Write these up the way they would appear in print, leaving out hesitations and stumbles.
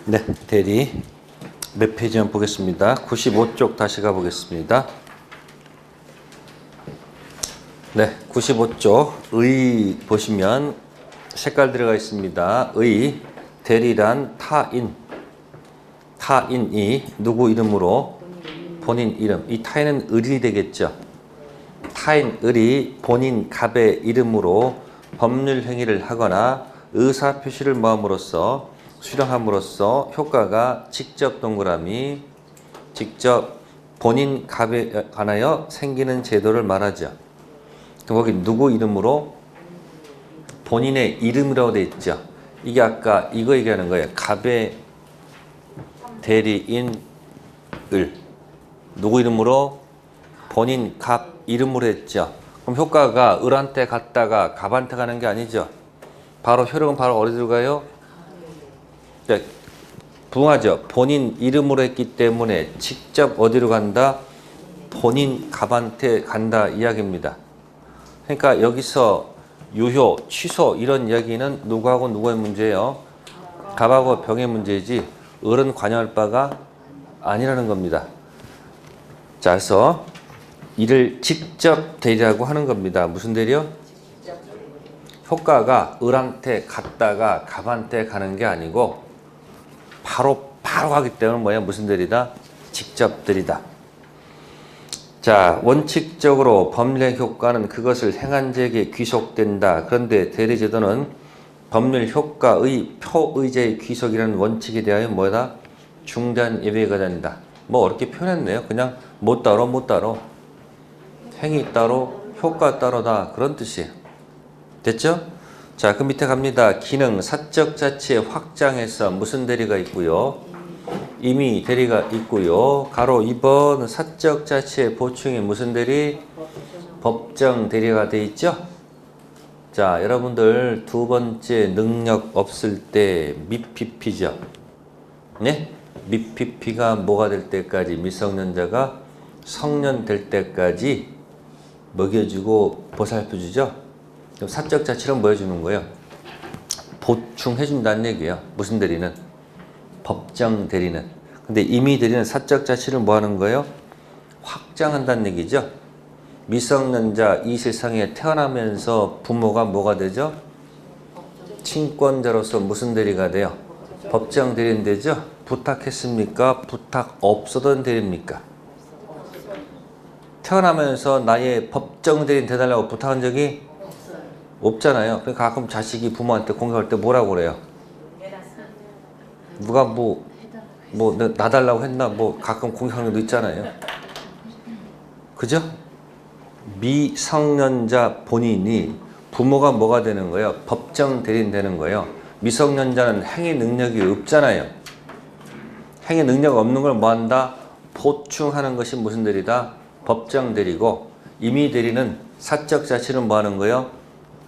네, 대리 몇 페이지만 보겠습니다. 95쪽 다시 가보겠습니다. 네, 95쪽 의 보시면 색깔 들어가 있습니다. 의, 대리란 타인이 누구 이름으로? 본인 이름. 이 타인은 을이 되겠죠. 타인 을이 본인 갑의 이름으로 법률 행위를 하거나 의사 표시를 모함으로써 수령함으로써 효과가 직접 동그라미 직접 본인 갑에 관하여 생기는 제도를 말하죠. 그럼 거기 누구 이름으로? 본인의 이름이라고 되어 있죠. 이게 아까 이거 얘기하는 거예요. 갑의 대리인 을 누구 이름으로? 본인 갑 이름으로 했죠. 그럼 효과가 을한테 갔다가 갑한테 가는 게 아니죠. 바로 효력은 바로 어디로 가요? 네, 부응하죠. 본인 이름으로 했기 때문에 직접 어디로 간다? 본인 갑한테 간다 이야기입니다. 그러니까 여기서 유효, 취소 이런 이야기는 누구하고 누구의 문제예요? 갑하고 병의 문제이지 을은 관여할 바가 아니라는 겁니다. 자, 그래서 이를 직접 대리라고 하는 겁니다. 무슨 대리요? 효과가 을한테 갔다가 갑한테 가는 게 아니고 바로 가기 때문에 뭐야? 무슨 대리다? 직접 대리다. 자, 원칙적으로 법률 효과는 그것을 행한 자에게 귀속된다. 그런데 대리제도는 법률 효과의 표의자의 귀속이라는 원칙에 대하여 뭐다? 중대한 예외가 된다. 뭐 어렵게 표현했네요. 그냥 못 따로 행위 따로 효과 따로다 그런 뜻이에요. 됐죠? 자, 그 밑에 갑니다. 기능 사적 자치의 확장해서 무슨 대리가 있고요? 임의 대리가 있고요. 가로 2번 사적 자치의 보충에 무슨 대리? 법정 대리가 돼 있죠? 자, 여러분들 두 번째 능력 없을 때 미피피죠. 네? 미피피가 뭐가 될 때까지 미성년자가 성년 될 때까지 먹여주고 보살펴주죠. 그럼 사적 자치는 뭐 해주는 거예요? 보충해준다는 얘기예요. 무슨 대리는? 법정 대리는. 근데 임의 대리는 사적 자치를 뭐 하는 거예요? 확장한다는 얘기죠. 미성년자 이 세상에 태어나면서 부모가 뭐가 되죠? 친권자로서 무슨 대리가 돼요? 법정 대리는 되죠. 부탁했습니까? 부탁 없었던 대리입니까? 태어나면서 나의 법정 대리인 돼달라고 부탁한 적이 없잖아요. 그러니까 가끔 자식이 부모한테 공격할 때 뭐라고 그래요? 누가 뭐 나달라고 했나? 뭐 가끔 공격하는 것도 있잖아요. 그죠? 미성년자 본인이 부모가 뭐가 되는 거예요? 법정 대리인 되는 거예요. 미성년자는 행위 능력이 없잖아요. 행위 능력 없는 걸 뭐 한다? 보충하는 것이 무슨 대리다? 법정 대리고 임의 대리는 사적 자치는 뭐 하는 거예요?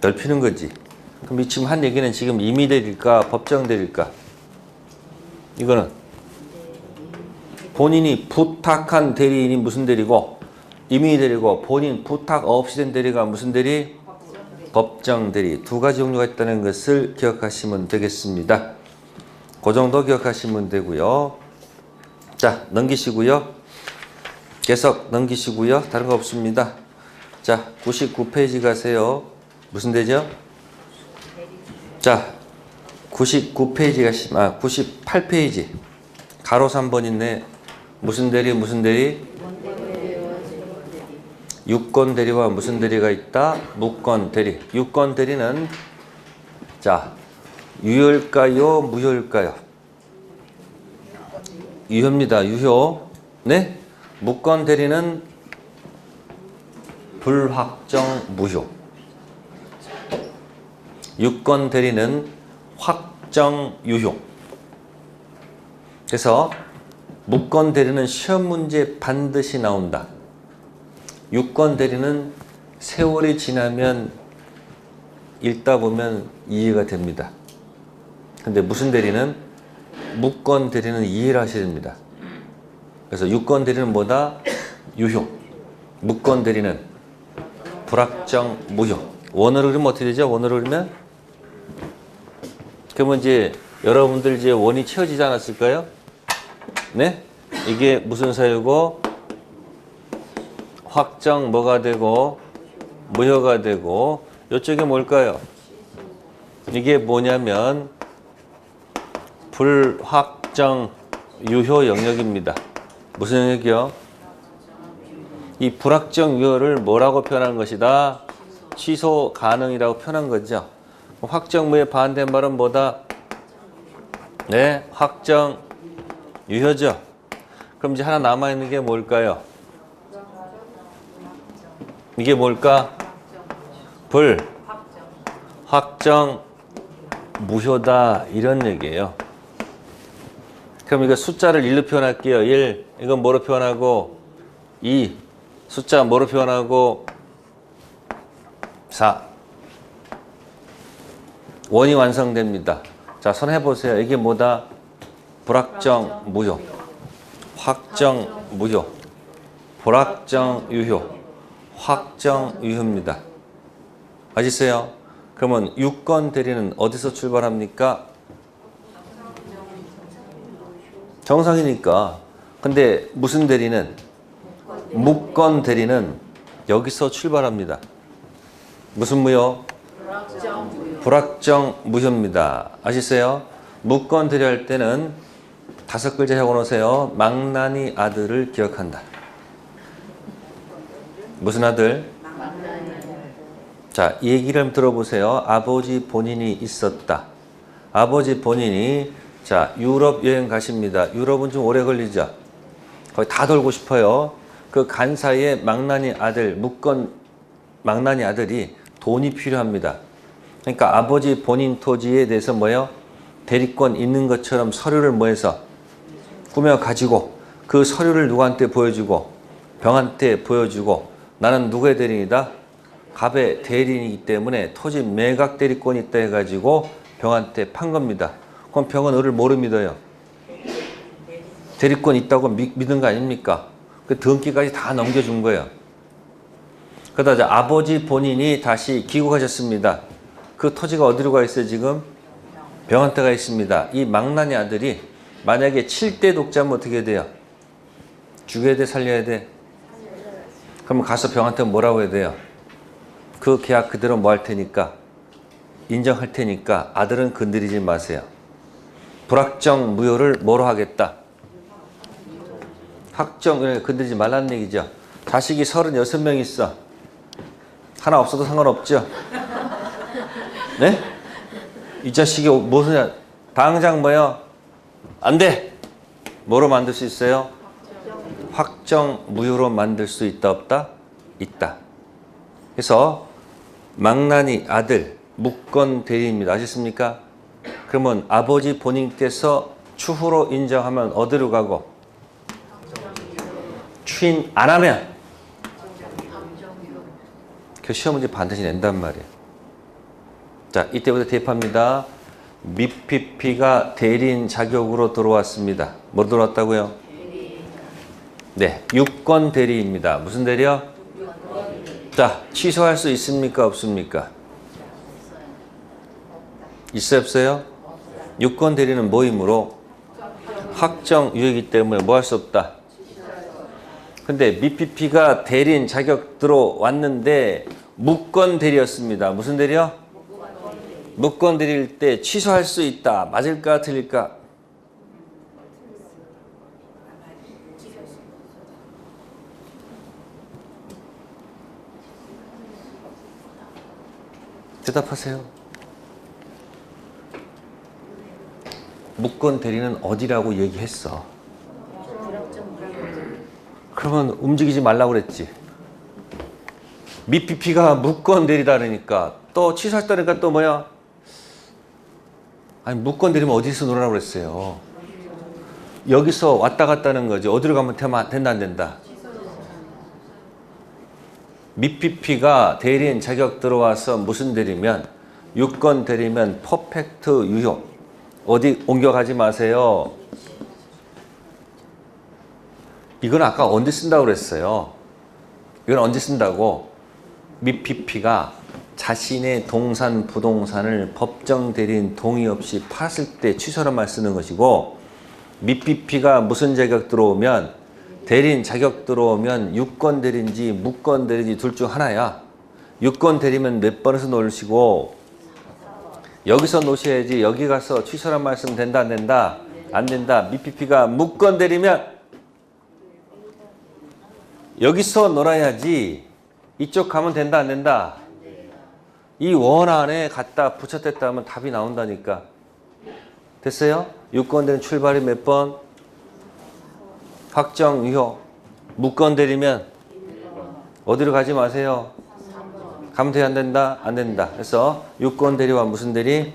넓히는 거지. 그럼 지금 한 얘기는 지금 임의 대리일까? 법정 대리일까? 이거는 본인이 부탁한 대리인이 무슨 대리고 임의 대리고 본인 부탁 없이 된 대리가 무슨 대리? 법정 대리. 두 가지 종류가 있다는 것을 기억하시면 되겠습니다. 그 정도 기억하시면 되고요. 자, 넘기시고요. 계속 넘기시고요. 다른 거 없습니다. 자, 99페이지 가세요. 무슨 대죠? 자, 99페이지 가시면 98페이지 가로 3번 있네. 무슨 대리? 유권 대리와 무슨 대리가 있다? 무권 대리. 유권 대리는 자, 유효일까요? 무효일까요? 유효입니다. 유효. 네? 무권 대리는 불확정 무효. 유권 대리는 확정 유효. 그래서 무권 대리는 시험 문제 반드시 나온다. 유권 대리는 세월이 지나면 읽다 보면 이해가 됩니다. 근데 무슨 대리는? 무권 대리는 이해를 하셔야 됩니다. 그래서 유권 대리는 뭐다? 유효. 무권 대리는 불확정 무효. 원어로 그리면 어떻게 되죠? 원어로 그리면? 그러면 이제 여러분들 이제 원이 채워지지 않았을까요? 네? 이게 무슨 사유고 확정 뭐가 되고 무효가 되고 이쪽에 뭘까요? 이게 뭐냐면 불확정 유효 영역입니다. 무슨 영역이요? 이 불확정 유효를 뭐라고 표현한 것이다? 취소 가능이라고 표현한 거죠. 확정무효의 반대말은 뭐다? 네, 확정 유효죠. 그럼 이제 하나 남아있는 게 뭘까요? 이게 뭘까? 확정 무효다 이런 얘기예요. 그럼 이거 숫자를 1로 표현할게요. 1. 이건 뭐로 표현하고 2. 숫자 뭐로 표현하고 4. 원이 완성됩니다. 자, 손 해보세요. 이게 뭐다? 불확정 무효. 확정 무효. 불확정 유효. 확정 유효입니다. 아시세요? 그러면 유권 대리는 어디서 출발합니까? 정상이니까. 근데 무슨 대리는? 무권 대리는 여기서 출발합니다. 무슨 무효? 불확정 무효입니다. 아시세요? 무권 대리할 때는 5글자 적어놓으세요. 망나니 아들을 기억한다. 무슨 아들? 자, 이 얘기를 한번 들어보세요. 아버지 본인이 있었다. 아버지 본인이 자 유럽 여행 가십니다. 유럽은 좀 오래 걸리죠. 거의 다 돌고 싶어요. 그 간 사이에 망나니 아들, 무권 망나니 아들이 돈이 필요합니다. 그러니까 아버지 본인 토지에 대해서 뭐예요? 대리권 있는 것처럼 서류를 뭐해서 꾸며 가지고 그 서류를 누구한테 보여주고 병한테 보여주고 나는 누구의 대리인이다? 갑의 대리인이기 때문에 토지 매각 대리권이 있다 해가지고 병한테 판 겁니다. 그럼 병은 을을 뭐로 믿어요? 대리권 있다고 믿은 거 아닙니까? 그 등기까지 다 넘겨준 거예요. 그러다 이제 아버지 본인이 다시 귀국하셨습니다. 그 토지가 어디로 가 있어요 지금? 병한테 가 있습니다. 이 망나니 아들이 만약에 7대 독자면 어떻게 돼요? 죽여야 돼 살려야 돼? 그러면 가서 병한테 뭐라고 해야 돼요? 그 계약 그대로 뭐 할 테니까 인정할 테니까 아들은 건드리지 마세요. 불확정 무효를 뭐로 하겠다? 확정 건드리지 말라는 얘기죠. 자식이 36명 있어. 하나 없어도 상관없죠. 네? 이 자식이 무슨 당장 뭐요? 안 돼. 뭐로 만들 수 있어요? 확정 무효로 만들 수 있다 없다? 있다. 그래서 망나니 아들 무권 대리입니다. 아셨습니까? 그러면 아버지 본인께서 추후로 인정하면 어디로 가고 추인 안 하면 그 시험 문제 반드시 낸단 말이에요. 자, 이때부터 대입합니다. 미피피가 대리인 자격으로 들어왔습니다. 뭐로 들어왔다고요? 네, 유권 대리입니다. 무슨 대리요? 자, 취소할 수 있습니까? 없습니까? 있어요? 없어요? 유권 대리는 뭐이므로? 확정 유효이기 때문에 뭐 할 수 없다. 근데 미피피가 대리인 자격 들어왔는데 무권 대리였습니다. 무슨 대리요? 무권 대리일 때 취소할 수 있다. 맞을까? 틀릴까? 대답하세요. 무권 대리는 어디라고 얘기했어? 그러면 움직이지 말라고 그랬지. 미피피가 무권 대리라니까 또 취소했다니까 또 뭐야? 아니 무권 대리면 어디서 놀으라고 그랬어요. 여기서 왔다 갔다 하는 거지. 어디로 가면 된다 안 된다? 미피피가 대리인 자격 들어와서 무슨 대리면 유권 대리면 퍼펙트 유효. 어디 옮겨가지 마세요. 이건 아까 언제 쓴다고 그랬어요. 이건 언제 쓴다고? 미피피가 자신의 동산, 부동산을 법정 대리인 동의 없이 팔았을 때 취소란 말 쓰는 것이고, 밑비피가 무슨 자격 들어오면, 대리인 자격 들어오면 유권 대리인지 무권 대리인지 둘 중 하나야. 유권 대리면 몇 번에서 놓으시고, 여기서 놓으셔야지. 여기 가서 취소란 말씀 된다 안 된다? 안 된다. 밑비피가 무권 대리면 여기서 놀아야지. 이쪽 가면 된다 안 된다? 이 원 안에 갖다 붙였댔다 하면 답이 나온다니까. 됐어요? 유권 대리인 출발이 몇 번? 확정 유효. 무권 대리면 어디로 가지 마세요. 가면 돼야 안 된다? 안 된다. 그래서 유권 대리와 무슨 대리?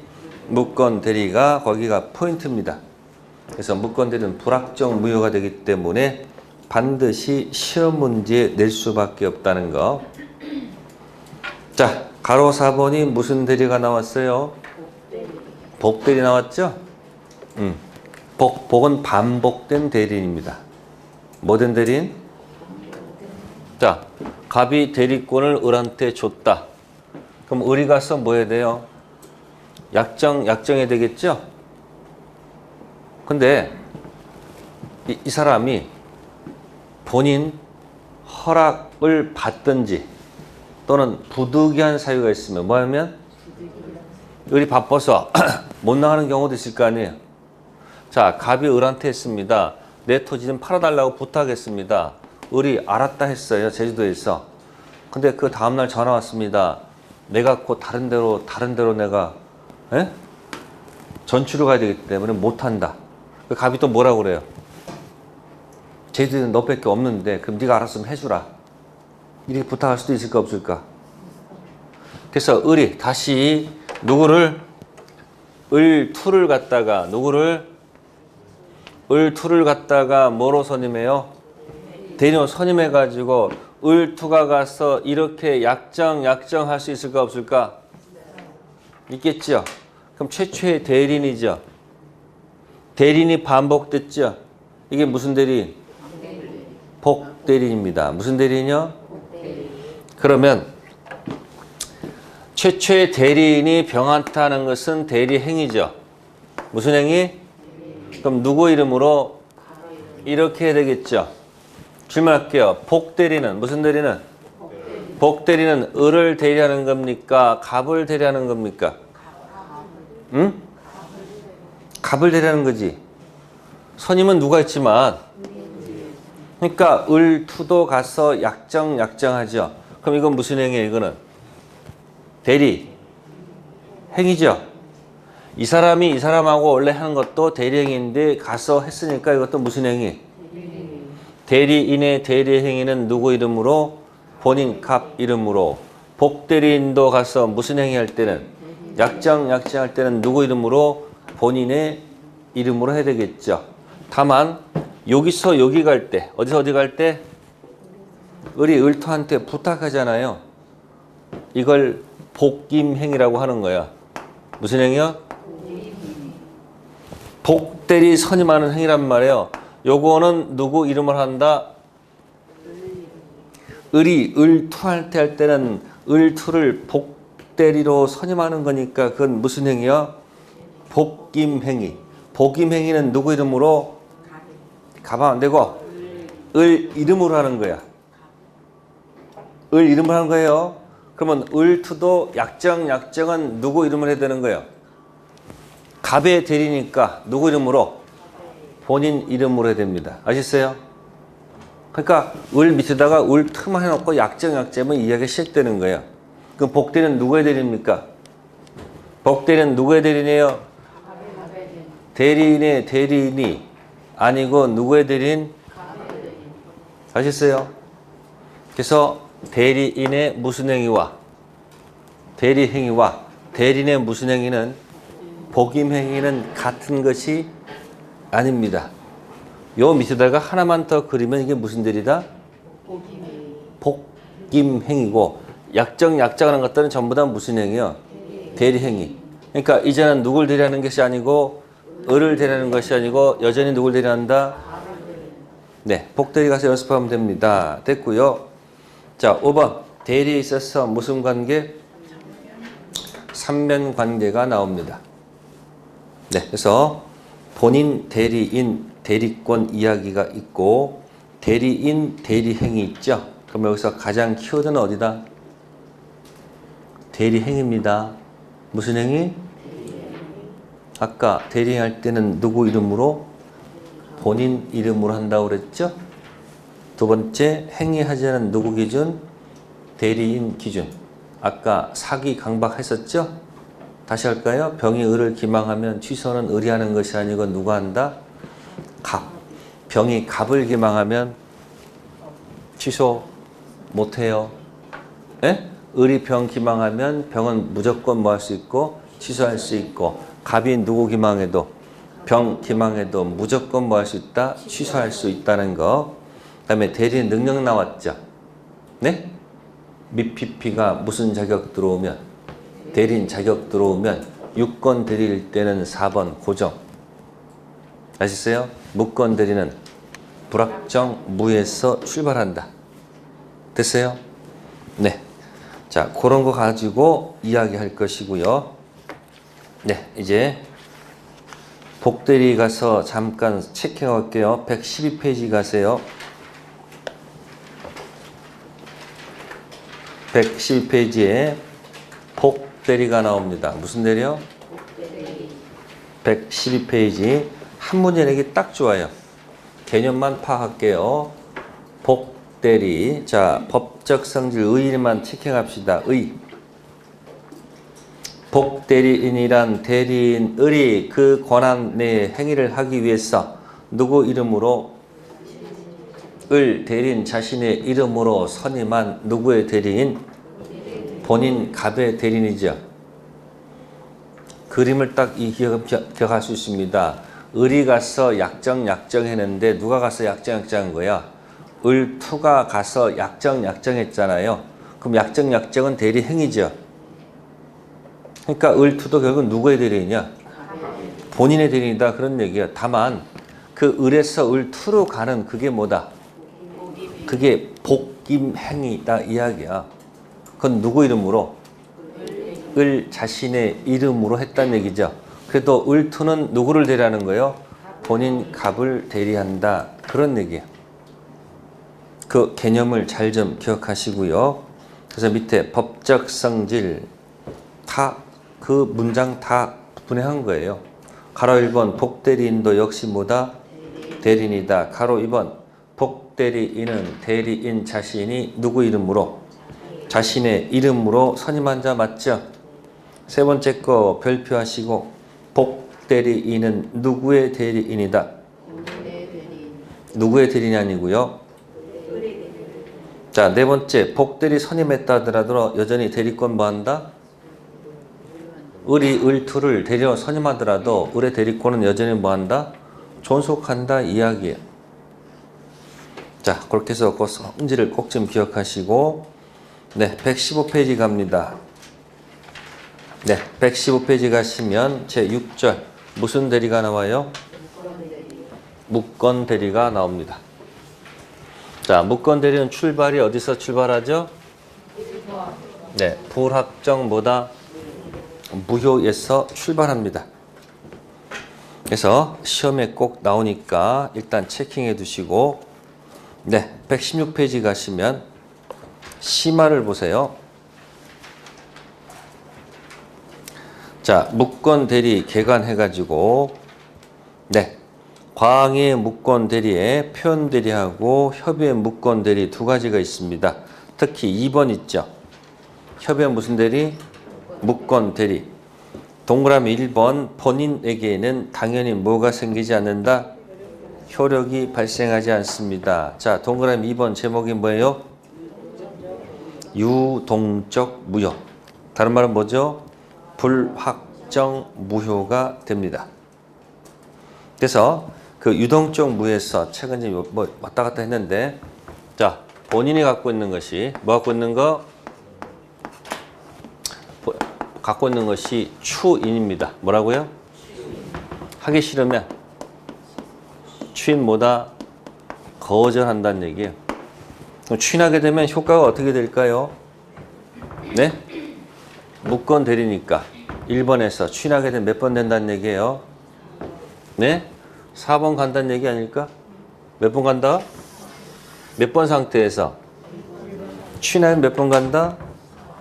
무권 대리가 거기가 포인트입니다. 그래서 무권 대리는 불확정 무효가 되기 때문에 반드시 시험 문제에 낼 수밖에 없다는 거. 자, 가로 4번이 무슨 대리가 나왔어요? 복대리 나왔죠? 복은 반복된 대리인입니다. 뭐된 대리인? 자, 갑이 대리권을 을한테 줬다. 그럼 을이 가서 뭐 해야 돼요? 약정해야 되겠죠? 근데 이 사람이 본인 허락을 받든지 또는 부득이한 사유가 있으면 뭐 하면? 을이 바빠서 못 나가는 경우도 있을 거 아니에요. 자, 갑이 을한테 했습니다. 내 토지 좀 팔아달라고 부탁했습니다. 을이 알았다 했어요. 제주도에서. 근데 그 다음날 전화 왔습니다. 내가 곧 다른 데로 내가 전출을 가야 되기 때문에 못한다. 갑이 또 뭐라고 그래요? 제주도는 너밖에 없는데 그럼 네가 알아서 좀 해주라. 이렇게 부탁할 수도 있을까 없을까? 그래서 을이 다시 누구를? 을투를 갖다가 누구를? 을투를 갖다가 뭐로 선임해요? 대리인으로 선임해가지고 을투가 가서 이렇게 약정할 수 있을까 없을까? 있겠죠. 그럼 최초의 대리인이죠. 대리인이 반복됐죠. 이게 무슨 대리인? 복대리인입니다. 무슨 대리인이요? 그러면 최초의 대리인이 병한타는 것은 대리행위죠. 무슨 행위? 그럼 누구 이름으로? 이렇게 해야 되겠죠. 질문할게요. 복대리는 무슨 대리는? 복대리는 을을 대리하는 겁니까? 갑을 대리하는 겁니까? 응? 갑을 대리하는 거지. 선임은 누가 있지만 그러니까 을투도 가서 약정하죠. 그럼 이건 무슨 행위예요? 이거는 대리 행위죠. 이 사람이 이 사람하고 원래 하는 것도 대리행위인데 가서 했으니까 이것도 무슨 행위? 대리인의 대리행위는 누구 이름으로? 본인 갑 이름으로. 복대리인도 가서 무슨 행위할 때는? 약정할 때는 누구 이름으로? 본인의 이름으로 해야 되겠죠. 다만 여기서 여기 갈 때, 어디서 어디 갈 때? 을이 을투한테 부탁하잖아요. 이걸 복임행위라고 하는 거야. 무슨 행위야? 복대리 선임하는 행위란 말이에요. 요거는 누구 이름을 한다? 을이 을투할 때 할 때는 을투를 복대리로 선임하는 거니까 그건 무슨 행위야? 복임행위. 복임행위는 누구 이름으로? 가방 안 되고 을 이름으로 하는 거야. 을 이름으로 하는 거예요. 그러면 을투도 약정은 누구 이름으로 해야 되는 거예요? 갑의 대리니까 누구 이름으로? 본인 이름으로 해야 됩니다. 아셨어요? 그러니까 을 밑에다가 을 틈 해놓고 약정면 이야기가 시작되는 거예요. 그럼 복대리는 누구의 대리입니까? 복대리는 누구의 대리네요? 대리인의 대리인이 아니고 누구의 대리인? 아셨어요? 그래서 대리인의 무슨 행위와 대리행위와 대리인의 무슨 행위는 복임행위는 같은 것이 아닙니다. 요 밑에다가 하나만 더 그리면 이게 무슨 대리다? 복임행위고 약정하는 것들은 전부 다 무슨 행위요? 대리행위. 그러니까 이제는 누굴 대리하는 것이 아니고 을을 대리하는 것이 아니고 여전히 누굴 대리한다? 네, 복대리 가서 연습하면 됩니다. 됐고요. 자, 5번. 대리에 있어서 무슨 관계? 삼면 관계가 나옵니다. 네, 그래서 본인, 대리인, 대리권 이야기가 있고 대리인, 대리행위 있죠. 그럼 여기서 가장 키워드는 어디다? 대리행위입니다. 무슨 행위? 아까 대리할 때는 누구 이름으로? 본인 이름으로 한다고 그랬죠? 두 번째, 행위하자는 누구 기준? 대리인 기준. 아까 사기 강박했었죠? 다시 할까요? 병이 을을 기망하면 취소는 을이 하는 것이 아니고 누가 한다? 갑. 병이 갑을 기망하면 취소 못해요. 예? 을이 병 기망하면 병은 무조건 뭐 할 수 있고 취소할 수 있고, 갑이 누구 기망해도 병 기망해도 무조건 뭐 할 수 있다? 취소할 수 있다는 거. 그 다음에 대리인 능력 나왔죠. 네? 미피피가 무슨 자격 들어오면, 대리인 자격 들어오면 유권 대리일 때는 4번 고정. 아시겠어요? 무권 대리는 불확정 무에서 출발한다. 됐어요? 네. 자, 그런 거 가지고 이야기할 것이고요. 네, 이제 복대리 가서 잠깐 체크해 갈게요. 112페이지 가세요. 112페이지에 복대리가 나옵니다. 무슨 대리요? 112페이지. 한 문제 내기 딱 좋아요. 개념만 파악할게요. 복대리. 자, 법적 성질 의일만 체크해 갑시다. 의. 복대리인이란 대리인 을이 그 권한 내 행위를 하기 위해서 누구 이름으로? 을 대리인 자신의 이름으로 선임한 누구의 대리인? 본인 갑의 대리인이죠. 그림을 딱 기억할 수 있습니다. 을이 가서 약정했는데 누가 가서 약정한 거야? 을투가 가서 약정했잖아요. 그럼 약정은 대리행위죠. 그러니까 을투도 결국 누구의 대리인이냐? 본인의 대리인이다, 그런 얘기야. 다만 그 을에서 을투로 가는 그게 뭐다? 그게 복임행위다 이야기야. 그건 누구 이름으로? 을 자신의 이름으로 했다는 얘기죠. 그래도 을투는 누구를 대리하는 거예요? 본인 갑을 대리한다, 그런 얘기야. 그 개념을 잘 좀 기억하시고요. 그래서 밑에 법적 성질 다 그 문장 다 분해한 거예요. 가로 1번 복대리인도 역시 뭐다? 대리인이다. 가로 2번 복대리인은 대리인 자신이 누구 이름으로? 자신의 이름으로 선임한 자 맞죠? 세 번째 거 별표하시고 복대리인은 누구의 대리인이다? 누구의 대리인이 아니고요. 자, 네 번째 복대리 선임했다 하더라도 여전히 대리권 뭐 한다? 을이 을투를 대리로 선임하더라도 을의 대리권은 여전히 뭐 한다? 존속한다 이야기예요. 자, 그렇게 해서 그 성질을 꼭 좀 기억하시고, 네, 115페이지 갑니다. 네, 115페이지 가시면 제 6절 무슨 대리가 나와요? 무권 대리가 나옵니다. 자, 무권 대리는 출발이 어디서 출발하죠? 네, 불확정 뭐다? 무효에서 출발합니다. 그래서 시험에 꼭 나오니까 일단 체킹해 두시고, 네, 116페이지 가시면 심화를 보세요. 자, 무권 대리 개관해가지고, 네, 과항의 무권 대리에 표현 대리하고 협의의 무권 대리 두 가지가 있습니다. 특히 2번 있죠. 협의의 무슨 대리? 무권 대리. 동그라미 1번 본인에게는 당연히 뭐가 생기지 않는다? 효력이 발생하지 않습니다. 자, 동그라미 2번 제목이 뭐예요? 유동적 무효. 다른 말은 뭐죠? 불확정 무효가 됩니다. 그래서 그 유동적 무효에서 최근 이제 뭐 왔다 갔다 했는데, 자, 본인이 갖고 있는 것이 뭐 갖고 있는 거? 갖고 있는 것이 추인입니다. 뭐라고요? 하기 싫으면 추인 뭐다? 거절한다는 얘기예요. 그럼 추인하게 되면 효과가 어떻게 될까요? 네? 무건 대리니까 1번에서 추인하게 되면 몇 번 된다는 얘기예요? 네? 4번 간다는 얘기 아닐까? 몇 번 간다? 몇 번 상태에서? 추인하면 몇 번 간다?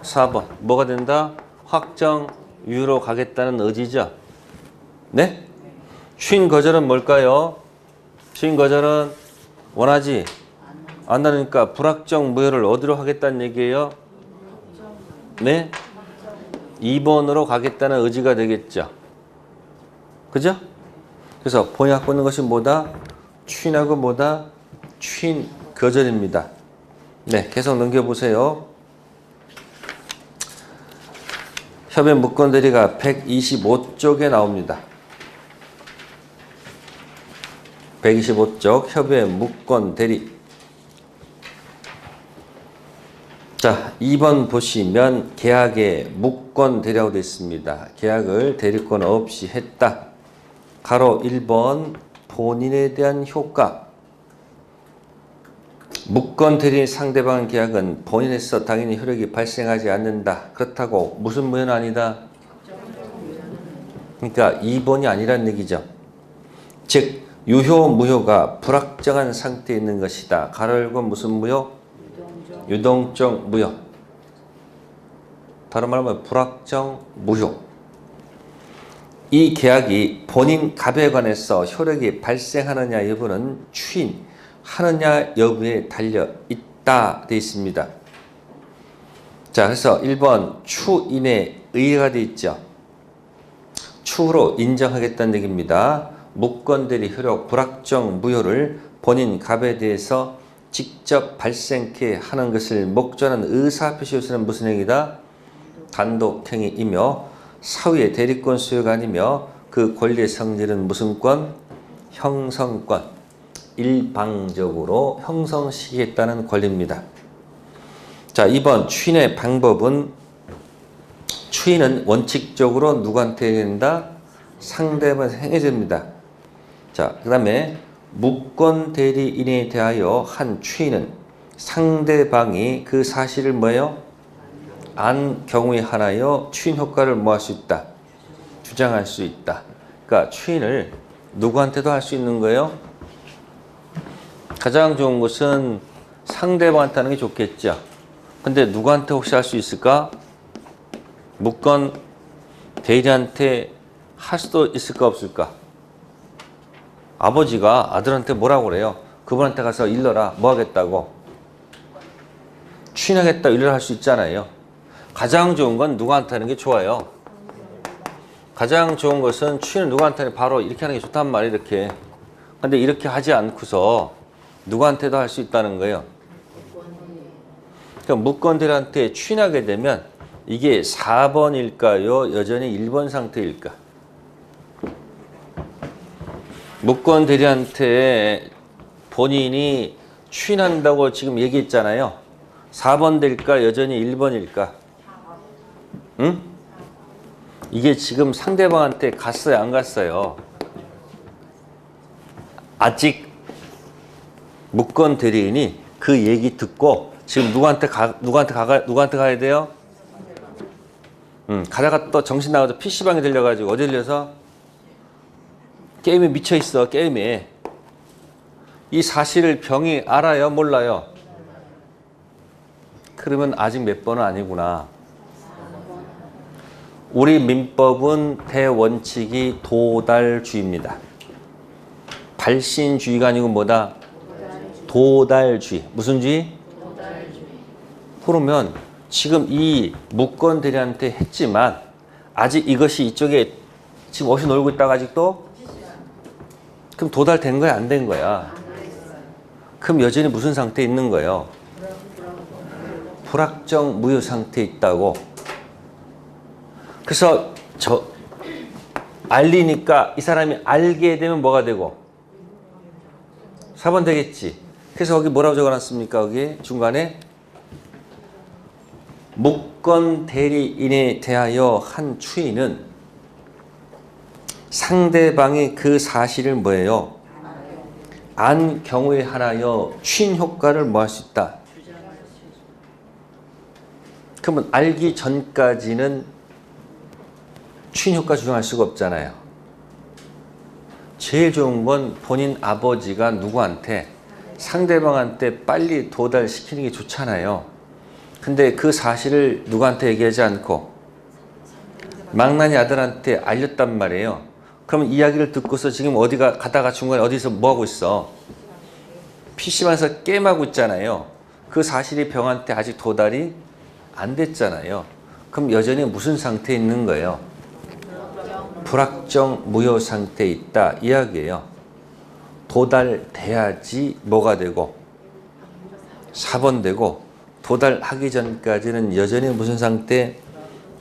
4번. 뭐가 된다? 확정 유로 가겠다는 의지죠? 네? 추인 거절은 뭘까요? 추인 거절은 원하지 않다니까 불확정 무효를 어디로 하겠다는 얘기예요? 네? 2번으로 가겠다는 의지가 되겠죠. 그죠? 그래서 본인이 갖고 있는 것이 뭐다? 추인하고 뭐다? 추인 거절입니다. 네, 계속 넘겨보세요. 협의 무건 대리가 125쪽에 나옵니다. 125쪽 협의 무건 대리. 자, 2번 보시면 계약에 무건 대리라고 되어 있습니다. 계약을 대리권 없이 했다. 가로 1번 본인에 대한 효과. 무건 대리 상대방 계약은 본인에서 당연히 효력이 발생하지 않는다. 그렇다고 무슨 무효는 아니다. 그러니까 2번이 아니란 얘기죠. 즉 유효 무효가 불확정한 상태에 있는 것이다. 가로 열고 무슨 무효? 유동적 무효. 다른 말로 하면 불확정 무효. 이 계약이 본인 갑에 관해서 효력이 발생하느냐 여부는 추인하느냐 여부에 달려 있다 되어 있습니다. 자, 그래서 1번 추인에 의해가 되어 있죠. 추후로 인정하겠다는 얘기입니다. 무건대리 효력 불확정 무효를 본인 갑에 대해서 직접 발생케 하는 것을 목전한 의사표시 요소는 무슨 행위다? 단독행위이며 사후의 대리권 수요가 아니며 그 권리의 성질은 무슨 권? 형성권. 일방적으로 형성시키겠다는 권리입니다. 자, 2번 추인의 방법은 추인은 원칙적으로 누구한테 해야 된다? 상대방한테 해야 됩니다. 자, 그 다음에 무건 대리인에 대하여 한 추인은 상대방이 그 사실을 뭐예요? 안 경우에 하나여 추인 효과를 뭐 할 수 있다? 주장할 수 있다. 그러니까 추인을 누구한테도 할 수 있는 거예요? 가장 좋은 것은 상대방한테 하는 게 좋겠죠. 근데 누구한테 혹시 할 수 있을까? 무건 대리한테 할 수도 있을까 없을까? 아버지가 아들한테 뭐라고 그래요? 그분한테 가서 일러라. 뭐 하겠다고? 추인하겠다 일을 할 수 있잖아요. 가장 좋은 건 누구한테 하는 게 좋아요? 가장 좋은 것은 추인을 누구한테 바로 이렇게 하는 게 좋단 말이에요. 이렇게. 근데 이렇게 하지 않고서 누구한테도 할 수 있다는 거예요. 그러니까 무건대리한테 추인하게 되면 이게 4번일까요? 여전히 1번 상태일까? 무건대리한테 본인이 추인한다고 지금 얘기했잖아요. 4번 될까? 여전히 1번일까? 응? 이게 지금 상대방한테 갔어요? 안 갔어요? 아직 무건대리인이 그 얘기 듣고 지금 누구한테 가야 돼요? 가다가 또 정신 나가서 PC방에 들려가지고 어디 들려서 게임에 미쳐있어. 게임에. 이 사실을 병이 알아요? 몰라요? 그러면 아직 몇 번은 아니구나. 우리 민법은 대원칙이 도달주의입니다. 발신주의가 아니고 뭐다? 도달주의. 무슨 주의? 도달주의. 그러면 지금 이 무건 대리한테 했지만 아직 이것이 이쪽에 지금 어디 놀고 있다가 아직도? 그럼 도달된 거야? 안 된 거야? 그럼 여전히 무슨 상태에 있는 거예요? 불확정 무효 상태에 있다고. 그래서 알리니까 이 사람이 알게 되면 뭐가 되고? 4번 되겠지. 그래서 거기 뭐라고 적어놨습니까? 거기 중간에 무건 대리인에 대하여 한 추인은 상대방이 그 사실을 뭐예요? 안 경우에 하나여 추인 효과를 뭐 할 수 있다? 그러면 알기 전까지는 추인 효과 주장할 수가 없잖아요. 제일 좋은 건 본인 아버지가 누구한테 상대방한테 빨리 도달시키는 게 좋잖아요. 근데 그 사실을 누구한테 얘기하지 않고 망나니 아들한테 알렸단 말이에요. 그럼 이야기를 듣고서 지금 어디가 가다가 중간에 어디서 뭐하고 있어? PC방에서 게임하고 있잖아요. 그 사실이 병한테 아직 도달이 안 됐잖아요. 그럼 여전히 무슨 상태에 있는 거예요? 불확정 무효 상태에 있다 이야기예요. 도달돼야지 뭐가 되고 4번 되고, 도달하기 전까지는 여전히 무슨 상태?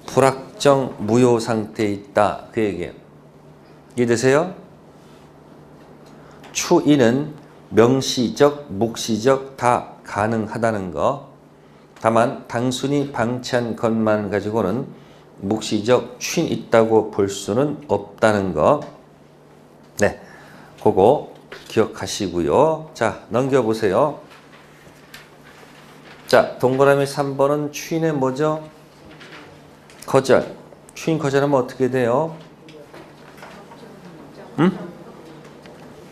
불확정 무효 상태에 있다 그 얘기예요. 이해되세요? 추인은 명시적, 묵시적 다 가능하다는 거. 다만 단순히 방치한 것만 가지고는 묵시적 추인 있다고 볼 수는 없다는 거. 네, 그거 기억하시고요. 자, 넘겨보세요. 자, 동그라미 3번은 추인의 뭐죠? 거절. 추인 거절하면 어떻게 돼요?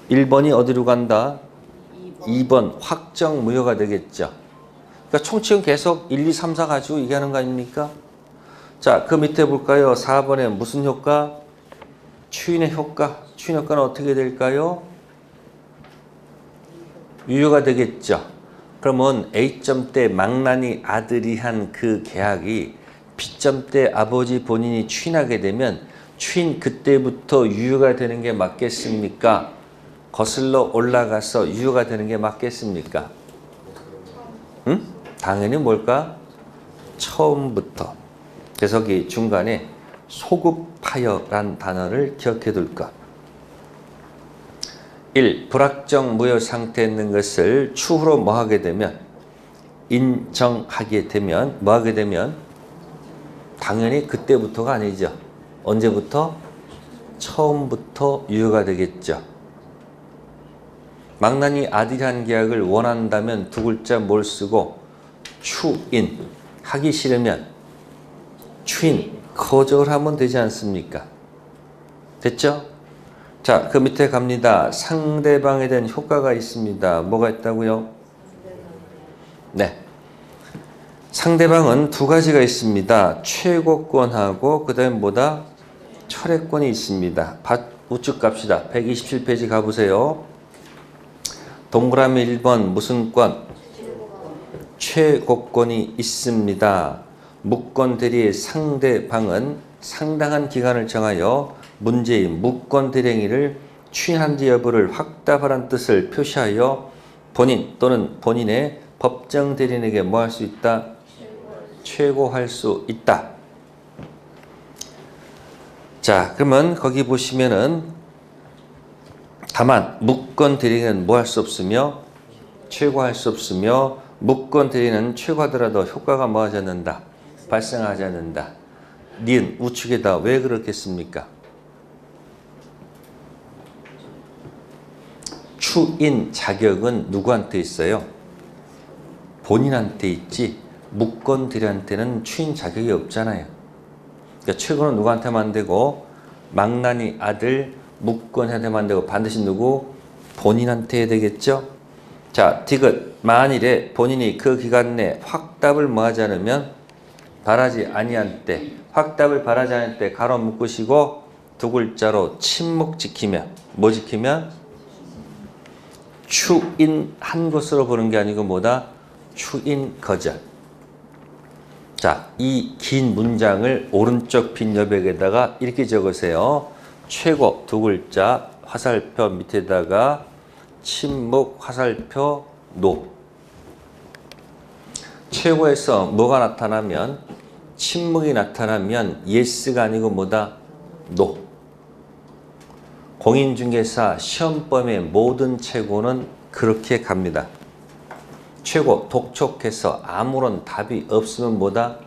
1번이 어디로 간다? 2번 확정 무효가 되겠죠. 그러니까 총칙은 계속 1, 2, 3, 4 가지고 얘기하는 거 아닙니까? 자, 그 밑에 볼까요? 4번에 무슨 효과? 추인의 효과. 추인 효과는 어떻게 될까요? 유효가 되겠죠. 그러면 A점 때 망나니 아들이 한 그 계약이 B점 때 아버지 본인이 추인하게 되면 추인 그때부터 유효가 되는 게 맞겠습니까? 거슬러 올라가서 유효가 되는 게 맞겠습니까? 응? 당연히 뭘까? 처음부터. 그래서 여기 중간에 소급하여란 단어를 기억해 둘 것. 1. 불확정 무효 상태에 있는 것을 추후로 뭐 하게 되면? 인정하게 되면 뭐 하게 되면? 당연히 그때부터가 아니죠. 언제부터? 처음부터 유효가 되겠죠. 망나니 아들이 한 계약을 원한다면 두 글자 뭘 쓰고? 추인. 하기 싫으면 추인. 거절하면 되지 않습니까? 됐죠? 자, 그 밑에 갑니다. 상대방에 대한 효과가 있습니다. 뭐가 있다고요? 네. 상대방은 두 가지가 있습니다. 최고권하고 그 다음에 뭐다? 철회권이 있습니다. 우측 갑시다. 127페이지 가보세요. 동그라미 1번 무슨 권? 최고권이 있습니다. 무권 대리의 상대방은 상당한 기간을 정하여 문제인 무권 대리행위를 추인한지 여부를 확답하라는 뜻을 표시하여 본인 또는 본인의 법정 대리인에게 뭐 할 수 있다? 최고할 수 있다. 자, 그러면 거기 보시면은 다만 무권 대리인은 뭐 할 수 없으며 최고할 수 없으며 무권 대리인은 최고하더라도 효과가 뭐 하지 않는다? 발생하지 않는다. 니은 우측에다 왜 그렇겠습니까? 추인 자격은 누구한테 있어요? 본인한테 있지 무권 대리한테는 추인 자격이 없잖아요. 그러니까 최고는 누구한테만 되고 망나니 아들 무권한테만 되고 반드시 누구? 본인한테 해야 되겠죠? 자, 디귿 만일에 본인이 그 기간 내 확답을 뭐 하지 않으면 바라지 아니한 때 확답을 바라지 않을 때 가로 묶으시고 두 글자로 침묵 지키면 뭐 지키면? 추인한 것으로 보는 게 아니고 뭐다? 추인 거절. 자, 이 긴 문장을 오른쪽 빈 여백에다가 이렇게 적으세요. 최고 두 글자 화살표 밑에다가 침묵 화살표 노. 최고에서 뭐가 나타나면 침묵이 나타나면 yes가 아니고 뭐다? no. 공인중개사 시험범의 모든 최고는 그렇게 갑니다. 최고 독촉해서 아무런 답이 없으면 뭐다?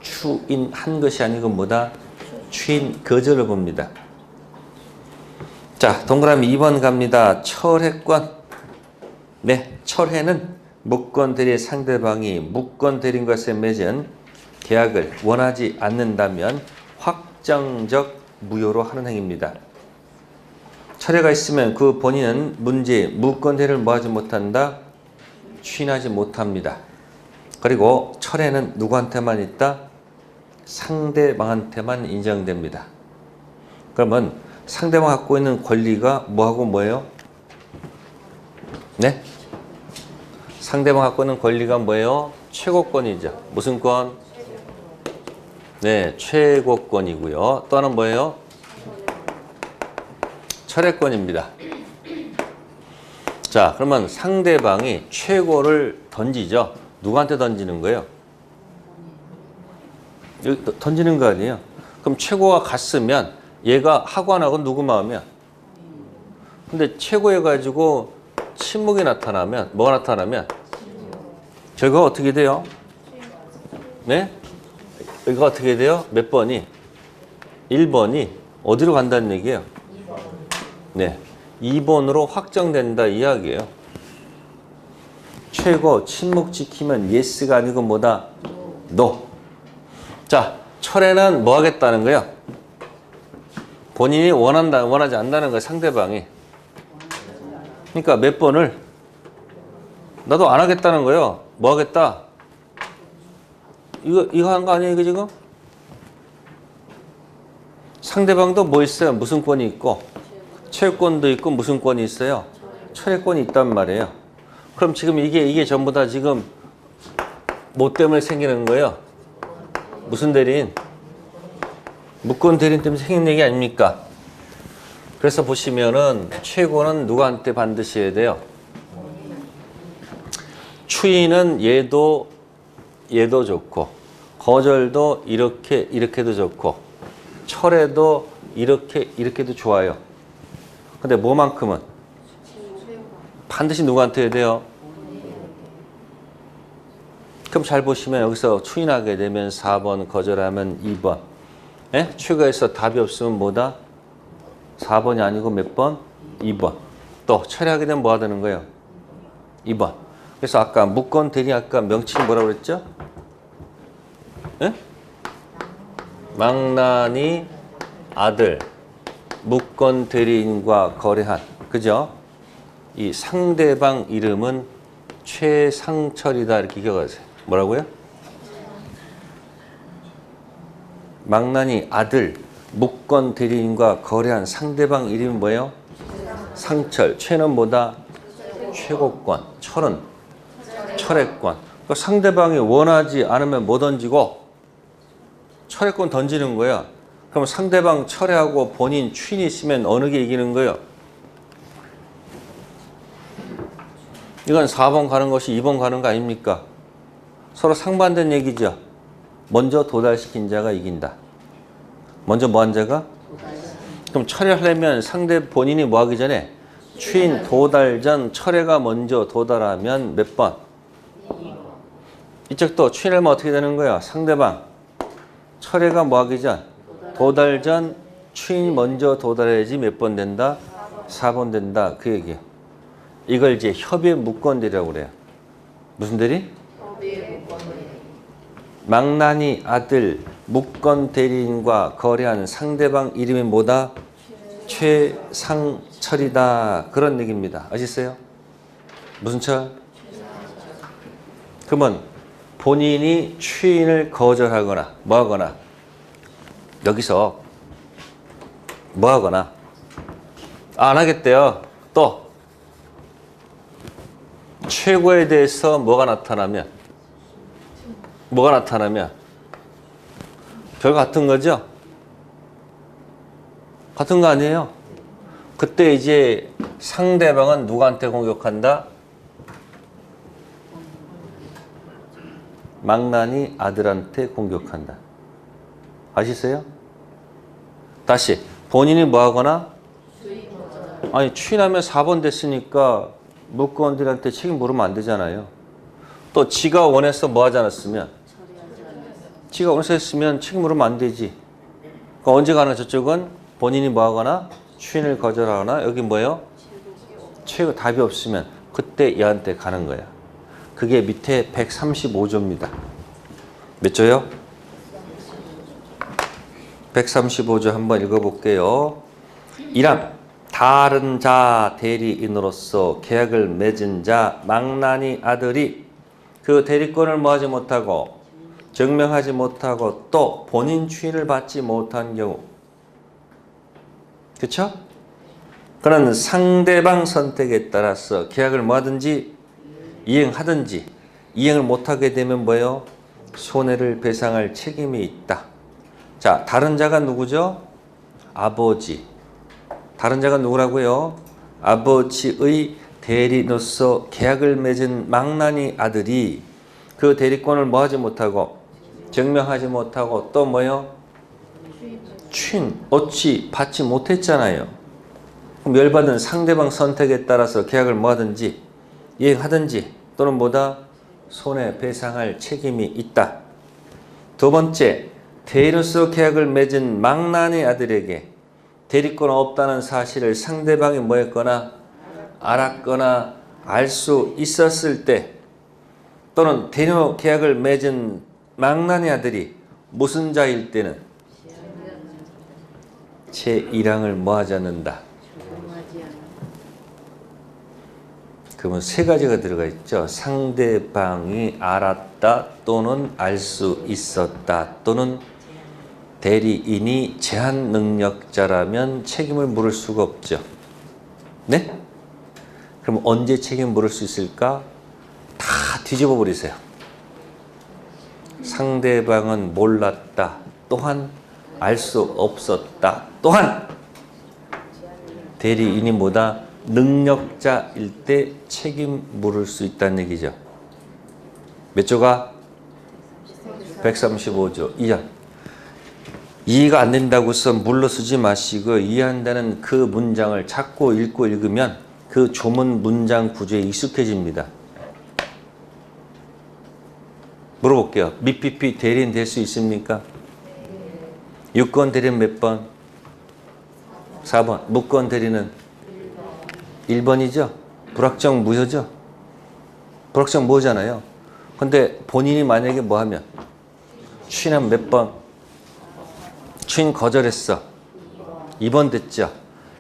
추인한 것이 아니고 뭐다? 추인 거절을 봅니다. 자, 동그라미 2번 갑니다. 철회권. 네, 철회는 무권 대리의 상대방이 무권 대리인 것에 맺은 계약을 원하지 않는다면 확정적 무효로 하는 행위입니다. 철회가 있으면 그 본인은 문제의 무권대를 뭐하지 못한다? 추인하지 못합니다. 그리고 철회는 누구한테만 있다? 상대방한테만 인정됩니다. 그러면 상대방 갖고 있는 권리가 뭐하고 뭐예요? 네? 상대방 갖고 있는 권리가 뭐예요? 최고권이죠. 무슨 권? 네, 최고권이고요. 또 하나는 뭐예요? 철회권입니다. 자, 그러면 상대방이 최고를 던지죠. 누구한테 던지는 거예요? 여기 던지는 거 아니에요? 그럼 최고가 갔으면 얘가 하고 안 하고 누구 마음이야? 근데 최고 해가지고 침묵이 나타나면 뭐가 나타나면 결과가 어떻게 돼요? 네? 이거 어떻게 돼요? 몇 번이? 1번이 어디로 간다는 얘기예요? 네, 2번으로 확정된다 이야기예요. 최고 침묵 지키면 yes가 아니고 뭐다? no. 자, 철회는 뭐 하겠다는 거예요? 본인이 원한다, 원하지 않는다는 거예요, 상대방이. 그러니까 몇 번을 나도 안 하겠다는 거예요. 뭐 하겠다? 이거 한 거 아니에요, 이거 지금? 상대방도 뭐 있어요? 무슨 권이 있고? 채권도 있고 무슨 권이 있어요? 철회권이 있단 말이에요. 그럼 지금 이게 전부 다 지금 뭐 때문에 생기는 거예요? 무슨 대리인? 무권 대리인 때문에 생긴 얘기 아닙니까? 그래서 보시면은 최고는 누구한테 반드시 해야 돼요? 추인은 얘도 좋고 거절도 이렇게도 좋고 철회도 이렇게도 좋아요. 근데 뭐만큼은? 반드시 누구한테 해야 돼요? 그럼 잘 보시면 여기서 추인하게 되면 4번, 거절하면 2번. 예? 추가해서 답이 없으면 뭐다? 4번이 아니고 몇 번? 2번. 또 철회하게 되면 뭐 하는 거예요? 2번. 그래서 아까 무권 대리 아까 명칭이 뭐라고 그랬죠? 예? 망나니 아들 무권 대리인과 거래한, 그죠? 이 상대방 이름은 최상철이다 이렇게 기억하세요. 뭐라고요? 망나니 아들 무권 대리인과 거래한 상대방 이름이 뭐예요? 상철. 최는 뭐다? 최고권. 철은 철회권. 그러니까 상대방이 원하지 않으면 뭐 던지고? 철회권 던지는 거야. 그럼 상대방 철회하고 본인 추인이 있으면 어느 게 이기는 거예요? 이건 4번 가는 것이 2번 가는 거 아닙니까? 서로 상반된 얘기죠. 먼저 도달시킨 자가 이긴다. 먼저 뭐 한 자가? 그럼 철회하려면 상대 본인이 뭐 하기 전에 추인 도달 전 철회가 먼저 도달하면 몇 번? 이쪽도 추인하면 어떻게 되는 거야? 상대방 철회가 뭐 하기 전? 도달 전 추인이 먼저 도달해야지 몇 번 된다? 4번 된다. 그 얘기예요. 이걸 이제 협의 무권대리라고 그래요. 무슨 대리? 망나니 아들 무권 대리인과 거래한 상대방 이름이 뭐다? 최상철이다. 그런 얘기입니다. 아시겠어요? 무슨 철? 그러면 본인이 추인을 거절하거나 뭐 하거나 여기서 뭐 하거나 안 하겠대요. 또 최고에 대해서 뭐가 나타나면 결과 같은 거죠? 같은 거 아니에요? 그때 이제 상대방은 누구한테 공격한다? 망나니 아들한테 공격한다. 아시세요? 다시 본인이 뭐 하거나? 아니 추인하면 4번 됐으니까 무권들한테 책임 물으면 안 되잖아요. 또 지가 원해서 뭐 하지 않았으면 지가 원해서 했으면 책임 물으면 안 되지. 그러니까 언제 가나 저쪽은 본인이 뭐 하거나 추인을 거절하거나 여기 뭐예요? 최고 답이 없으면 그때 얘한테 가는 거야. 그게 밑에 135조입니다. 몇 조요? 135조 한번 읽어볼게요. 1항 다른 자 대리인으로서 계약을 맺은 자 망나니 아들이 그 대리권을 뭐하지 못하고 증명하지 못하고 또 본인 추인을 받지 못한 경우, 그렇죠? 그는 상대방 선택에 따라서 계약을 뭐하든지 이행하든지 이행을 못하게 되면 뭐예요? 손해를 배상할 책임이 있다. 자, 다른 자가 누구죠? 아버지. 다른 자가 누구라고요? 아버지의 대리인으로서 계약을 맺은 망나니 아들이 그 대리권을 뭐하지 못하고 증명하지 못하고 또 뭐요? 추인, 어찌 받지 못했잖아요. 그럼 열받은 상대방 선택에 따라서 계약을 뭐하든지 이행하든지 또는 뭐다? 손해배상할 책임이 있다. 두 번째, 대리인으로서 계약을 맺은 망나니 아들에게 대리권 없다는 사실을 상대방이 뭐했거나 알았거나 알 수 있었을 때 또는 대리인으로 계약을 맺은 망나니 아들이 무슨 자일 때는 제1항을 뭐하지 않는다. 그러면 세 가지가 들어가 있죠. 상대방이 알았다 또는 알 수 있었다 또는 대리인이 제한 능력자라면 책임을 물을 수가 없죠. 네? 그럼 언제 책임을 물을 수 있을까? 다 뒤집어 버리세요. 상대방은 몰랐다 또한 알 수 없었다 또한 대리인이 뭐다? 능력자일 때 책임 물을 수 있다는 얘기죠. 몇 조가? 135조 2항. 이해가 안 된다고 해서 물러 쓰지 마시고 이해한다는 그 문장을 자꾸 읽고 읽으면 그 조문 문장 구조에 익숙해집니다. 물어볼게요. 미피피 대리인 될 수 있습니까? 유권 대리인 몇 번? 4번. 무권 대리는 1번이죠. 불확정 무효죠. 불확정 무효잖아요. 근데 본인이 만약에 뭐 하면 추인하면 몇 번? 추인 거절했어. 2번 됐죠.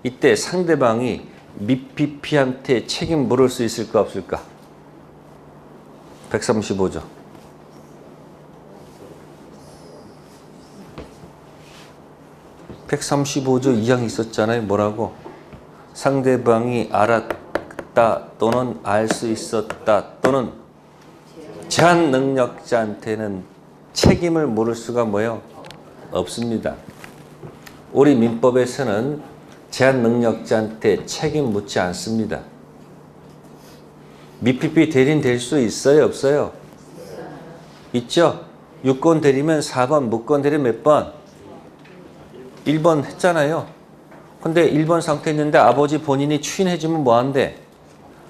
이때 상대방이 미피피한테 책임 물을 수 있을까 없을까? 135조. (135조) 2항 있었잖아요. 뭐라고? 상대방이 알았다 또는 알 수 있었다 또는 제한 능력자한테는 책임을 물을 수가 뭐예요? 없습니다. 우리 민법에서는 제한 능력자한테 책임 묻지 않습니다. 미피피 대리인 될 수 있어요? 없어요? 있죠? 유권 대리면 4번, 무권 대리면 몇 번? 1번 했잖아요. 근데 1번 상태 있는데 아버지 본인이 추인해주면 뭐한대?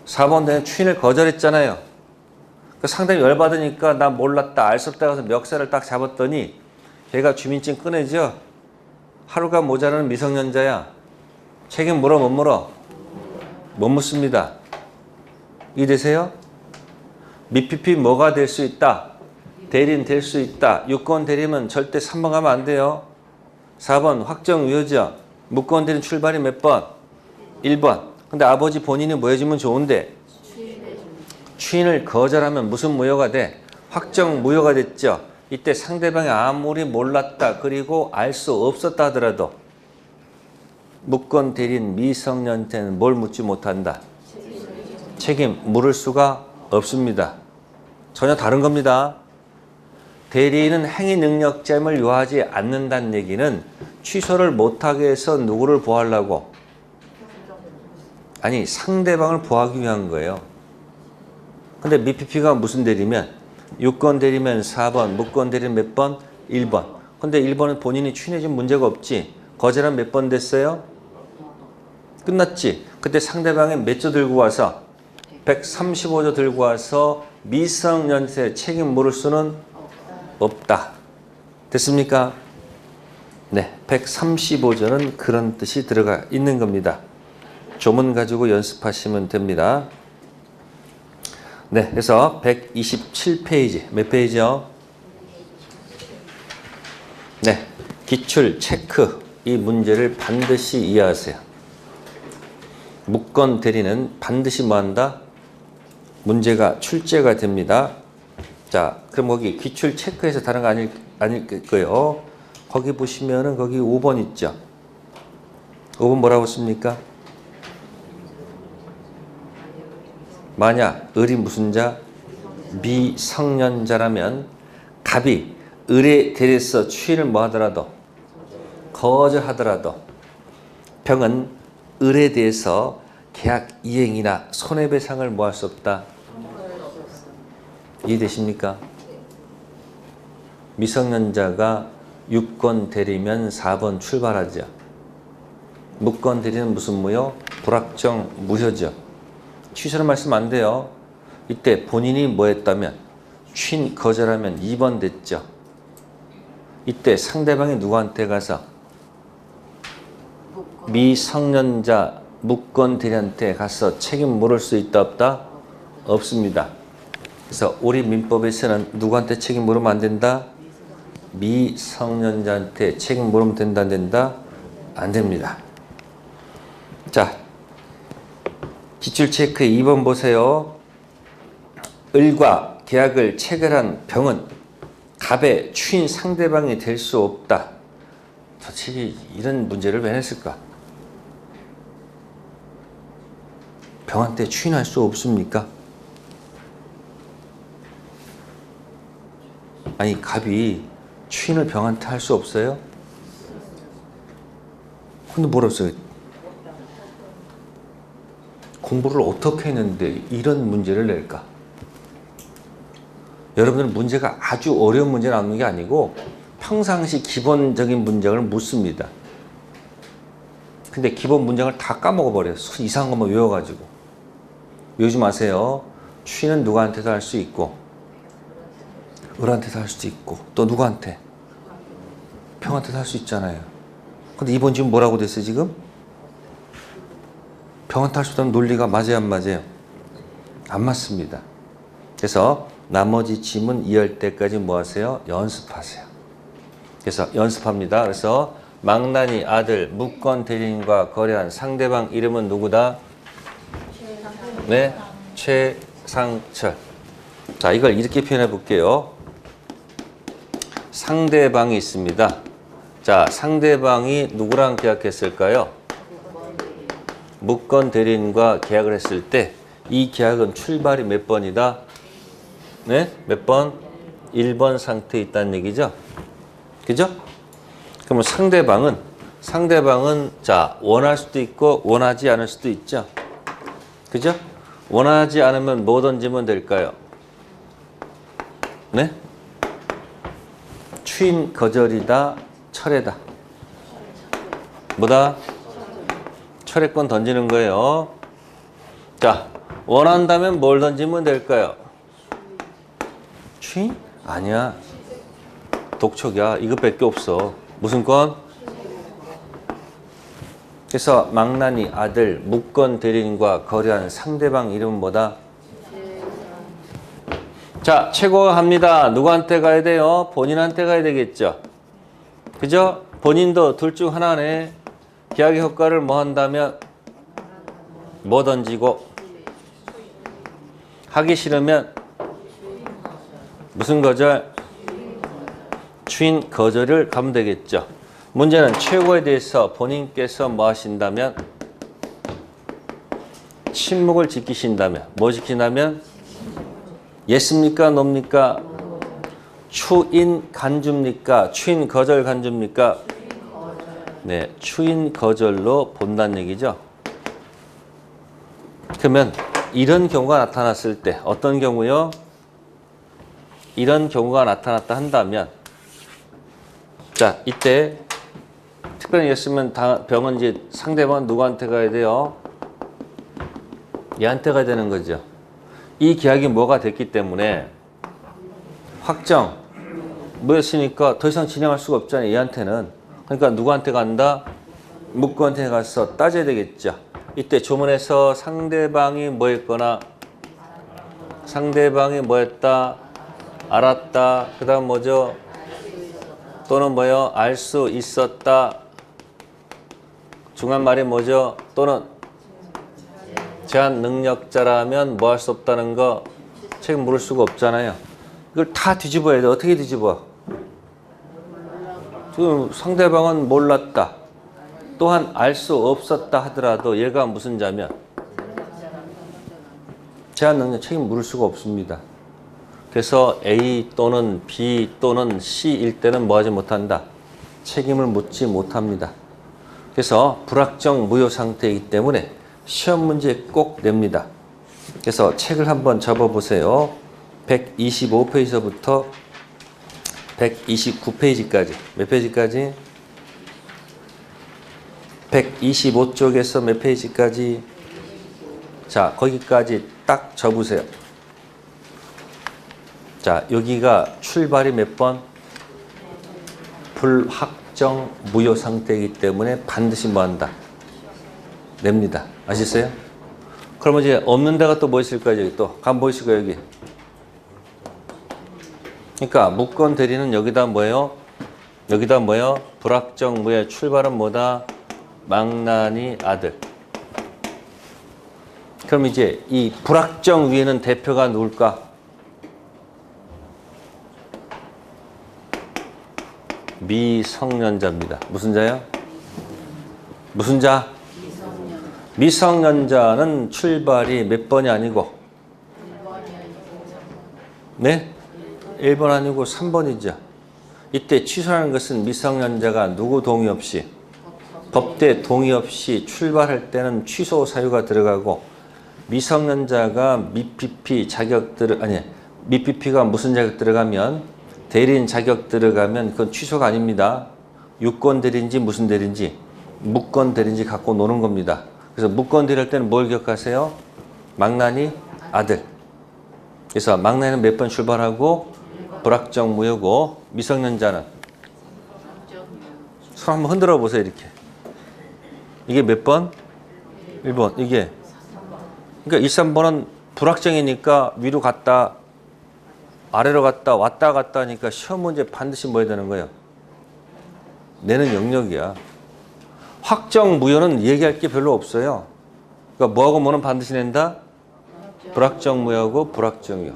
4번 되는 추인을 거절했잖아요. 상당히 열받으니까 나 몰랐다, 알 수 없다 해서 멱살을 딱 잡았더니 걔가 주민증 꺼내죠? 하루가 모자라는 미성년자야. 책임 물어 못 물어? 못 묻습니다. 이해되세요? 미피피 뭐가 될 수 있다? 대리인 될 수 있다. 유권 대리면 절대 3번 가면 안 돼요. 4번 확정 유효죠. 무권 대리인 출발이 몇 번? 1번. 근데 아버지 본인이 뭐 해주면 좋은데? 추인을 거절하면 무슨 무효가 돼? 확정 무효가 됐죠. 이때 상대방이 아무리 몰랐다 그리고 알 수 없었다 하더라도 무권 대리인 미성년자는 뭘 묻지 못한다? 책임 물을 수가 없습니다. 전혀 다른 겁니다. 대리인은 행위 능력자임을 요하지 않는다는 얘기는 취소를 못하게 해서 누구를 보호하려고? 아니, 상대방을 보호하기 위한 거예요. 근데 미피피가 무슨 대리면? 유권 대리면 4번, 무권 대리면 몇 번? 1번. 근데 1번은 본인이 추인해준 문제가 없지. 거절한 몇 번 됐어요? 끝났지. 그때 상대방이 몇 조 들고 와서 135조 들고 와서 미성년자의 책임 물을 수는 없다. 됐습니까? 네, 135조는 그런 뜻이 들어가 있는 겁니다. 조문 가지고 연습하시면 됩니다. 네, 그래서 127페이지, 몇 페이지요? 네, 기출, 체크 이 문제를 반드시 이해하세요. 무건 대리는 반드시 뭐한다? 문제가 출제가 됩니다. 자, 그럼 거기 기출 체크해서 다른 거 아닐 거예요. 거기 보시면은 거기 5번 있죠. 5번 뭐라고 씁니까? 만약 을이 무슨 자? 미성년자라면 갑이 을에 대해서 추인을 뭐 하더라도 거절하더라도 병은 을에 대해서 계약 이행이나 손해배상을 뭐 할 수 없다. 이해되십니까? 미성년자가 6건 대리면 4번 출발하죠. 무건 대리는 무슨 무효? 불확정 무효죠. 취소는 말씀 안 돼요. 이때 본인이 뭐 했다면 취인 거절하면 2번 됐죠. 이때 상대방이 누구한테 가서 미성년자 무건 대리한테 가서 책임 물을 수 있다 없다? 없습니다. 그래서 우리 민법에서는 누구한테 책임 물으면 안 된다? 미성년자한테 책임 물으면 된다 안 된다? 안 됩니다. 자, 기출 체크 2번 보세요. 을과 계약을 체결한 병은 갑의 추인 상대방이 될 수 없다. 도대체 이런 문제를 왜 냈을까? 병한테 추인할 수 없습니까? 아니 갑이 추인을 병한테 할 수 없어요? 근데 뭐라고 써요? 공부를 어떻게 했는데 이런 문제를 낼까? 여러분들은 문제가 아주 어려운 문제 나오는 게 아니고 평상시 기본적인 문장을 묻습니다. 근데 기본 문장을 다 까먹어버려요. 이상한 것만 외워가지고. 외우지 마세요. 추인은 누구한테도 할 수 있고 을한테도 할 수도 있고 또 누구한테? 병한테도 할 수 있잖아요. 근데 이번 지금 뭐라고 됐어요 지금? 병한테 할 수 있다는 논리가 맞아요 안 맞아요? 안 맞습니다. 그래서 나머지 지문 이해할 때까지 뭐 하세요? 연습하세요. 그래서 연습합니다. 그래서 망나니 아들 무건 대리인과 거래한 상대방 이름은 누구다? 네, 최상철. 자, 이걸 이렇게 표현해 볼게요. 상대방이 있습니다. 자, 상대방이 누구랑 계약했을까요? 무건 대리인과 계약을 했을 때 이 계약은 출발이 몇 번이다? 네? 몇 번? 1번 상태에 있다는 얘기죠? 그죠? 그러면 상대방은 자, 원할 수도 있고 원하지 않을 수도 있죠? 그죠? 원하지 않으면 뭐 던지면 될까요? 네? 추인 거절이다, 철회다. 뭐다? 철회권 던지는 거예요. 자, 원한다면 뭘 던지면 될까요? 추인? 아니야. 독촉이야. 이것밖에 없어. 무슨 건? 그래서 망나니 아들 무건 대리인과 거래한 상대방 이름은 뭐다? 자, 최고합니다. 누구한테 가야 돼요? 본인한테 가야 되겠죠. 그죠? 본인도 둘 중 하나네. 계약의 효과를 뭐 한다면 뭐 던지고 하기 싫으면 무슨 거절? 추인 거절을 가면 되겠죠. 문제는 최고에 대해서 본인께서 뭐 하신다면 침묵을 지키신다면 뭐 지킨다면 예습니까? 노입니까? 추인 간주입니까? 추인 거절 간주입니까? 네, 추인 거절로 본다는 얘기죠. 그러면 이런 경우가 나타났을 때 어떤 경우요? 이런 경우가 나타났다 한다면 자, 이때 특별히 했으면 병은 이제 상대방은 누구한테 가야 돼요? 얘한테 가야 되는 거죠. 이 계약이 뭐가 됐기 때문에 확정 뭐였으니까 더 이상 진행할 수가 없잖아요. 얘한테는. 그러니까 누구한테 간다? 무건한테 가서 따져야 되겠죠. 이때 조문에서 상대방이 뭐 했거나 상대방이 뭐 했다? 알았다. 그 다음 뭐죠? 또는 뭐요? 알 수 있었다. 중요한 말이 뭐죠? 또는 제한 능력자라면 뭐 할 수 없다는 거 책임 물을 수가 없잖아요. 이걸 다 뒤집어야 돼. 어떻게 뒤집어? 지금 상대방은 몰랐다. 또한 알 수 없었다 하더라도 얘가 무슨 자면 제한 능력 책임 물을 수가 없습니다. 그래서 A 또는 B 또는 C일 때는 뭐 하지 못한다? 책임을 묻지 못합니다. 그래서 불확정 무효 상태이기 때문에 시험 문제 꼭 냅니다. 그래서 책을 한번 접어보세요. 125페이지서부터 129페이지까지. 몇 페이지까지? 125쪽에서 몇 페이지까지? 자, 거기까지 딱 접으세요. 자, 여기가 출발이 몇 번? 불확정 무효 상태이기 때문에 반드시 뭐 한다? 냅니다. 아시겠어요? 그러면 이제 없는 데가 또 뭐 있을까요? 여기 또. 감 보이실 거예요, 여기. 그러니까 무권 대리는 여기다 뭐예요? 여기다 뭐예요? 불확정 무효 출발은 뭐다? 망나니 아들. 그럼 이제 이 불확정 위에는 대표가 누굴까? 미성년자입니다. 무슨 자요? 무슨 자? 미성년자는 출발이 몇 번이 아니고? 네? 1번 아니고 3번이죠. 이때 취소하는 것은 미성년자가 누구 동의 없이 법대 동의 없이 출발할 때는 취소 사유가 들어가고 미성년자가 미PP 자격 미PP가 무슨 자격 들어가면 대리인 자격 들어가면 그건 취소가 아닙니다. 유권 대리인지 무슨 대리인지 무권 대리인지 갖고 노는 겁니다. 그래서 무권 대리할 때는 뭘 기억하세요? 망나니 아들. 그래서 망나니는 몇 번 출발하고 불확정 무효고 미성년자는 손 한번 흔들어 보세요. 이렇게. 이게 몇 번? 1번. 이게. 그러니까 1, 3번은 불확정이니까 위로 갔다 아래로 갔다 왔다 갔다 하니까 시험 문제 반드시 뭐 해야 되는 거예요? 내는 영역이야. 확정 무효는 얘기할 게 별로 없어요. 그러니까 뭐하고 뭐는 반드시 낸다? 불확정 무효고 불확정 무효.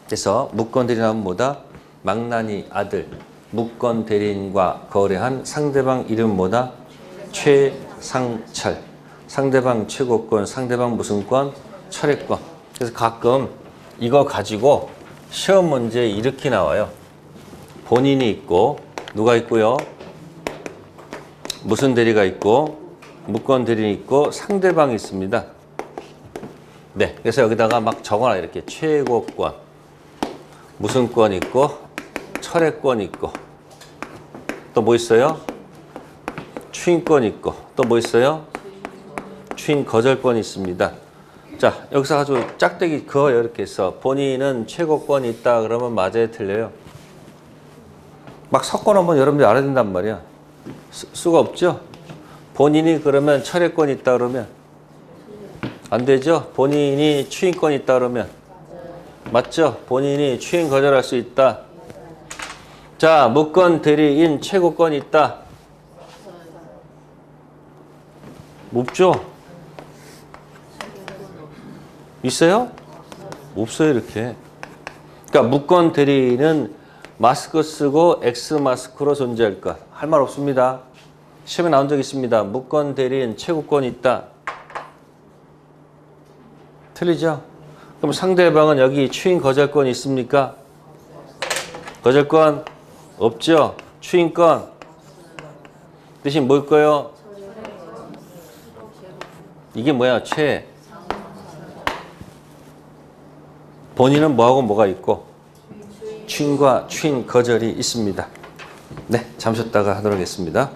그래서 무권 대리인 하면 뭐다? 망나니 아들. 무권 대리인과 거래한 상대방 이름 뭐다? 최상철. 상대방 최고권, 상대방 무슨 권? 철회권. 그래서 가끔 이거 가지고 시험 문제 이렇게 나와요. 본인이 있고 누가 있고요? 무슨 대리가 있고 무권 대리인이 있고 상대방이 있습니다. 네, 그래서 여기다가 막 적어놔. 이렇게 최고권 무슨 권 있고 철회권 있고 또 뭐 있어요? 추인권 있고 또 뭐 있어요? 추인 거절권이 있습니다. 자, 여기서 아주 짝대기 그어요. 이렇게 해서 본인은 최고권이 있다 그러면 맞아요, 틀려요? 막 섞어놓으면 여러분들이 알아야 된단 말이야. 수가 없죠? 본인이 그러면 철회권이 있다 그러면 안 되죠? 본인이 추인권이 있다 그러면 맞죠? 본인이 추인 거절할 수 있다. 자, 무권 대리인 최고권이 있다. 없죠? 있어요? 없어요, 이렇게. 그러니까 무권 대리인은 마스크 쓰고 X 마스크로 존재할 것. 할 말 없습니다. 시험에 나온 적 있습니다. 무권 대리인 최고권이 있다. 틀리죠? 그럼 상대방은 여기 추인 거절권이 있습니까? 거절권 없죠? 추인권 대신 뭘까요? 이게 뭐야? 본인은 뭐하고 뭐가 있고 추인과 추인 거절이 있습니다. 네, 잠 쉬었다가 하도록 하겠습니다.